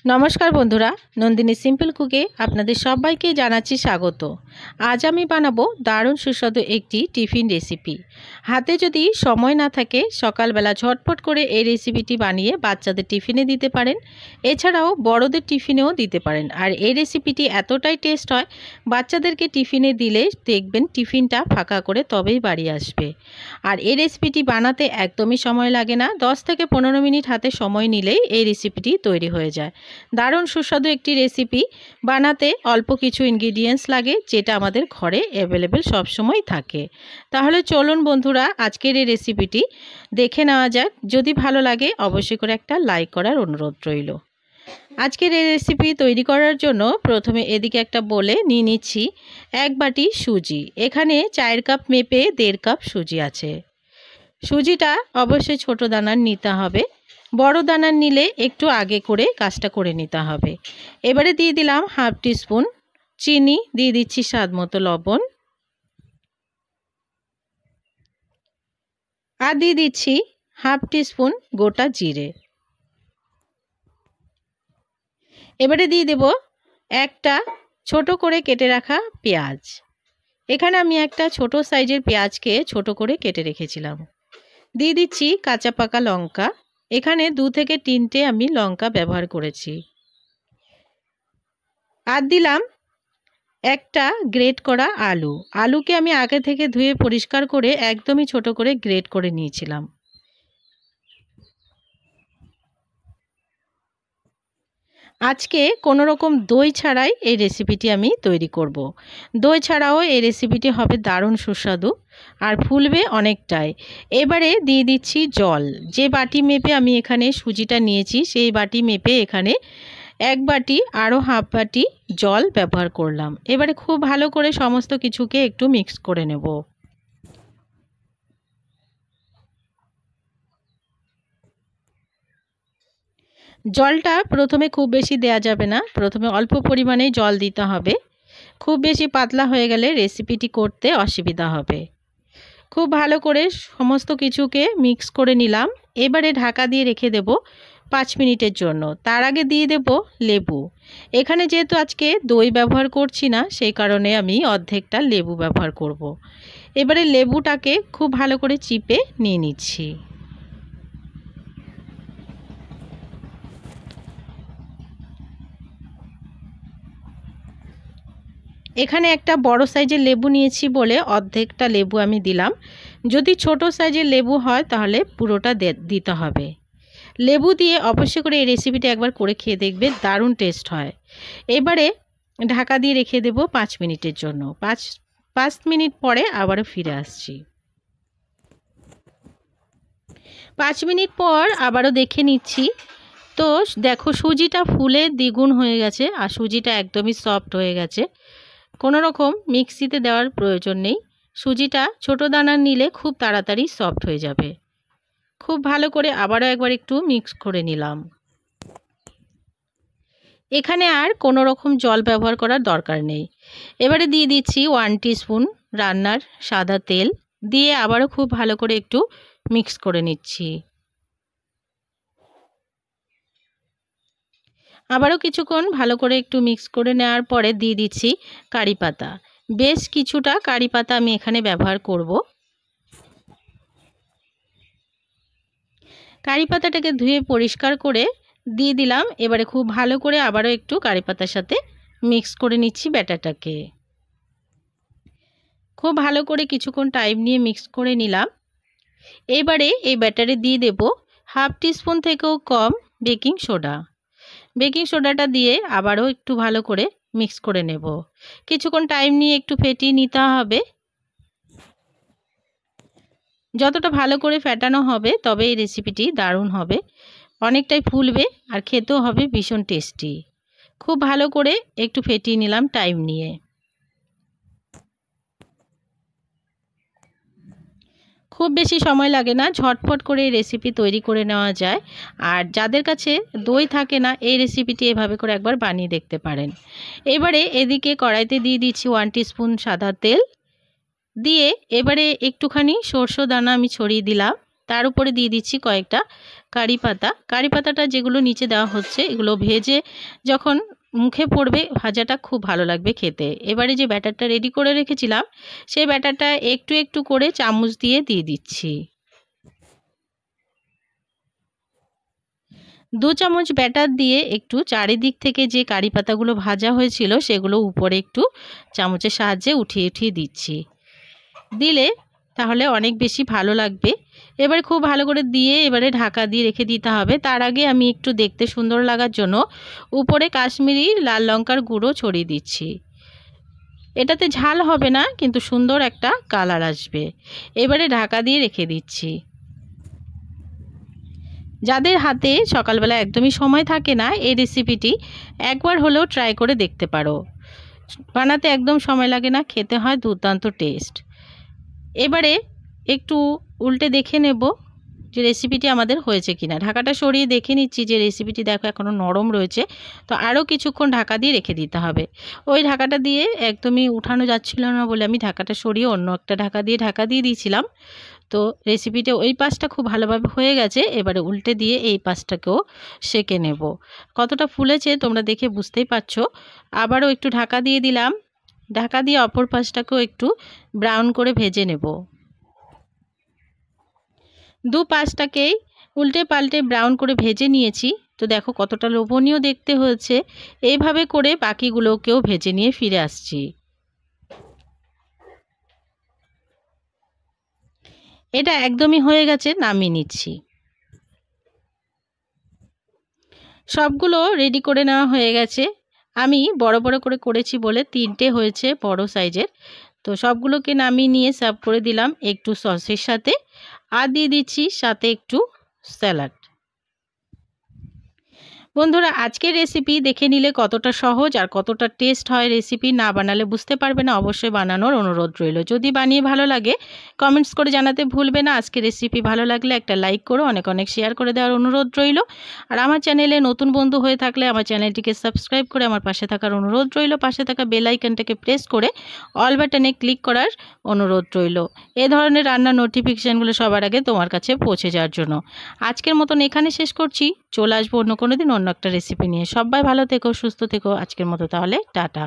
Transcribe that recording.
नमस्कार बंधुरा नंदिनी सिम्पल कुके आपनादेर सबाइके जानाच्छि स्वागत। आज आमी बानाबो दारुण सुस्वादु एकटी टिफिन रेसिपि। हाते जदि समय ना थाके सकालबेला झटपट करे এই রেসিপিটি বানিয়ে বাচ্চাদের টিফিনে দিতে পারেন, এছাড়াও বড়দের টিফিনেও দিতে পারেন। আর এই রেসিপিটি এতটাই টেস্ট হয়, বাচ্চাদেরকে টিফিনে দিলে দেখবেন টিফিনটা ফাঁকা করে তবেই বাড়ি আসবে। আর এই রেসিপিটি বানাতে একদমই সময় লাগে না, 10 থেকে 15 মিনিট হাতে সময় নিলেই এই রেসিপিটি তৈরি হয়ে যায়। দারুণ সুস্বাদু একটি রেসিপি, বানাতে অল্প কিছু ইনগ্রিডিয়েন্টস লাগে যেটা আমাদের ঘরে অ্যাভেলেবেল সবসময় থাকে। তাহলে চলুন বন্ধুরা আজকের এই রেসিপিটি দেখে নেওয়া যাক। যদি ভালো লাগে অবশ্যই করে একটা লাইক করার অনুরোধ রইল। আজকের এই রেসিপি তৈরি করার জন্য প্রথমে এদিকে একটা বলে নিয়ে নিচ্ছি 1 বাটি সুজি। এখানে 4 কাপ মেপে 1.5 কাপ সুজি আছে। সুজিটা অবশ্যই ছোট দানার নিতে হবে, বড় দানার নিলে একটু আগে করে কাজটা করে নিতে হবে। এবারে দিয়ে দিলাম হাফ টিস্পুন চিনি, দিয়ে দিচ্ছি স্বাদ মতো লবণ, আর দিয়ে দিচ্ছি হাফ টিস্পুন গোটা জিরে। এবারে দিয়ে দেব একটা ছোট করে কেটে রাখা পেঁয়াজ। এখানে আমি একটা ছোট সাইজের পেঁয়াজকে ছোট করে কেটে রেখেছিলাম। দিয়ে দিচ্ছি কাঁচা পাকা লঙ্কা, এখানে 2 থেকে 3টে আমি লঙ্কা ব্যবহার করেছি। আর দিলাম একটা গ্রেট করা আলু। আলুকে আমি আগে থেকে ধুয়ে পরিষ্কার করে একদমই ছোট করে গ্রেট করে নিয়েছিলাম। আজকে কোনো রকম দই ছাড়াই এই রেসিপিটি আমি তৈরি করব। দই ছাড়াও এই রেসিপিটি হবে দারুণ সুস্বাদু আর ফুলবে অনেকটাই। এবারে দিয়ে দিচ্ছি জল। যে বাটি মেপে আমি এখানে সুজিটা নিয়েছি সেই বাটি মেপে এখানে 1 বাটি আরও হাফ বাটি জল ব্যবহার করলাম। এবারে খুব ভালো করে সমস্ত কিছুকে একটু মিক্স করে নেব। জলটা প্রথমে খুব বেশি দেয়া যাবে না, প্রথমে অল্প পরিমাণে জল দিতে হবে। খুব বেশি পাতলা হয়ে গেলে রেসিপিটি করতে অসুবিধা হবে। খুব ভালো করে সমস্ত কিছুকে মিক্স করে নিলাম। এবারে ঢাকা দিয়ে রেখে দেব 5 মিনিটের জন্য। তার আগে দিয়ে দেব লেবু। এখানে যেহেতু আজকে দই ব্যবহার করছি না, সেই কারণে আমি অর্ধেকটা লেবু ব্যবহার করব। এবারে লেবুটাকে খুব ভালো করে চিপে নিয়ে নিচ্ছি। এখানে একটা বড় সাইজের লেবু নিয়েছি বলে অর্ধেকটা লেবু আমি দিলাম। যদি ছোট সাইজের লেবু হয় তাহলে পুরোটা দিতে হবে। লেবু দিয়ে অবশ্যই করে এই রেসিপিটা একবার করে খেয়ে দেখবে, দারুণ টেস্ট হয়। এবারে ঢাকা দিয়ে রেখে দেব 5 মিনিটের জন্য। 5 মিনিট পরে আবারও ফিরে আসছি। 5 মিনিট পর আবারও দেখে নিচ্ছি। তো দেখো সুজিটা ফুলে দ্বিগুণ হয়ে গেছে আর সুজিটা একদমই সফট হয়ে গেছে। কোনো রকম মিক্সিতে দেওয়ার প্রয়োজন নেই। সুজিটা ছোট দানার নিলে খুব তাড়াতাড়ি সফট হয়ে যাবে। খুব ভালো করে আবারও একবার একটু মিক্স করে নিলাম। এখানে আর কোনো রকম জল ব্যবহার করার দরকার নেই। এবারে দিয়ে দিচ্ছি 1 টিস্পুন রান্নার সাদা তেল, দিয়ে আবারও খুব ভালো করে একটু মিক্স করে নিচ্ছি। আবারও কিছুক্ষণ ভালো করে একটু মিক্স করে নেওয়ার পরে দিয়ে দিচ্ছি কারি পাতা। বেশ কিছুটা কারি পাতা আমি এখানে ব্যবহার করব। কারি পাতাটাকে ধুয়ে পরিষ্কার করে দিয়ে দিলাম। এবারে খুব ভালো করে আবারও একটু কারি পাতার সাথে মিক্স করে নিচ্ছি ব্যাটারটাকে। খুব ভালো করে কিছুক্ষণ টাইম নিয়ে মিক্স করে নিলাম। এবারে এই ব্যাটারে দিয়ে দেব হাফ টিস্পুন থেকেও কম বেকিং সোডা। বেকিং সোডাটা দিয়ে আবারও একটু ভালো করে মিক্স করে নেব। কিছুক্ষণ টাইম নিয়ে একটু ফেটিয়ে নিতে হবে। যতটা ভালো করে ফেটানো হবে তবে এই রেসিপিটি দারুণ হবে, অনেকটাই ফুলবে আর খেতেও হবে ভীষণ টেস্টি। খুব ভালো করে একটু ফেটিয়ে নিলাম টাইম নিয়ে। খুব বেশি সময় লাগে না, ঝটপট করে এই রেসিপি তৈরি করে নেওয়া যায়। আর যাদের কাছে দই থাকে না, এই রেসিপিটি এভাবে করে একবার বানিয়ে দেখতে পারেন। এবারে এদিকে কড়াইতে দিয়ে দিচ্ছি 1 টিস্পুন সাদা তেল, দিয়ে এবারে একটুখানি সরষে দানা আমি ছড়িয়ে দিলাম। তার উপরে দিয়ে দিচ্ছি কয়েকটা কারি পাতাটা যেগুলো নিচে দেওয়া হচ্ছে এগুলো ভেজে যখন মুখে পড়বে ভাজাটা খুব ভালো লাগবে খেতে। এবারে যে ব্যাটারটা রেডি করে রেখেছিলাম সেই ব্যাটারটা একটু একটু করে চামচ দিয়ে দিচ্ছি। 2 চামচ ব্যাটার দিয়ে একটু চারিদিক থেকে যে কারি পাতাগুলো ভাজা হয়েছিল সেগুলো উপরে একটু চামচের সাহায্যে উঠিয়ে উঠিয়ে দিচ্ছি। দিলে তাহলে অনেক বেশি ভালো লাগবে। এবারে খুব ভালো করে দিয়ে এবারে ঢাকা দিয়ে রেখে দিতে হবে। তার আগে আমি একটু দেখতে সুন্দর লাগার জন্য উপরে কাশ্মীরি লাল লঙ্কার গুঁড়ো ছড়িয়ে দিচ্ছি। এটাতে ঝাল হবে না, কিন্তু সুন্দর একটা কালার আসবে। এবারে ঢাকা দিয়ে রেখে দিচ্ছি। যাদের হাতে সকালবেলা একদমই সময় থাকে না, এই রেসিপিটি একবার হলেও ট্রাই করে দেখতে পারো। বানাতে একদম সময় লাগে না, খেতে হয় দুর্দান্ত টেস্ট। এবারে একটু উল্টে দেখে নেব যে রেসিপিটি আমাদের হয়েছে কিনা। ঢাকাটা সরিয়ে দেখে নিচ্ছি যে রেসিপিটি দেখো এখনও নরম রয়েছে, তো আরও কিছুক্ষণ ঢাকা দিয়ে রেখে দিতে হবে। ওই ঢাকাটা দিয়ে একদমই উঠানো যাচ্ছিল না বলে আমি ঢাকাটা সরিয়ে অন্য একটা ঢাকা দিয়ে দিয়েছিলাম। তো রেসিপিটা ওই পাশটা খুব ভালোভাবে হয়ে গেছে। এবারে উল্টে দিয়ে এই পাশটাকেও সেঁকে নেব। কতটা ফুলেছে তোমরা দেখে বুঝতেই পারছো। আবারও একটু ঢাকা দিয়ে দিলাম। ঢাকা দিয়ে অপর পাশটাকেও একটু ব্রাউন করে ভেজে নেব। দু পাশটাকেই উল্টে পাল্টে ব্রাউন করে ভেজে নিয়েছি। তো দেখো কতটা লোভনীয় দেখতে হয়েছে। এইভাবে করে বাকিগুলোকেও ভেজে নিয়ে ফিরে আসছি। এটা একদমই হয়ে গেছে, নামিয়ে নিচ্ছি। সবগুলো রেডি করে নেওয়া হয়ে গেছে। আমি বড় বড় করে করেছি বলে 3টে হয়েছে বড় সাইজের। তো সবগুলোকে নামিয়ে নিয়ে সার্ভ করে দিলাম একটু সসের সাথে, আর দিয়ে দিচ্ছি সাথে একটু স্যালাড। বন্ধুরা, আজকের রেসিপি দেখে নিলে কতটা সহজ আর কতটা টেস্ট হয়। রেসিপি না বানালে বুঝতে পারবে না, অবশ্যই বানানোর অনুরোধ রইল। যদি বানিয়ে ভালো লাগে কমেন্টস করে জানাতে ভুলবে না। আজকের রেসিপি ভালো লাগলে একটা লাইক করো, অনেক অনেক শেয়ার করে দেওয়ার অনুরোধ রইল। আর আমার চ্যানেলে নতুন বন্ধু হয়ে থাকলে আমার চ্যানেলটিকে সাবস্ক্রাইব করে আমার পাশে থাকার অনুরোধ রইল। পাশে থাকা বেল আইকনটাকে প্রেস করে অল বাটনে ক্লিক করার অনুরোধ রইল, এ ধরনের রান্নার নোটিফিকেশানগুলো সবার আগে তোমার কাছে পৌঁছে যাওয়ার জন্য। আজকের মতন এখানে শেষ করছি। চলে আসবো অন্য কোনো দিন অন্য একটা রেসিপি নিয়ে। সবাই ভালো থেকো, সুস্থ থেকো। আজকের মতো তাহলে টাটা।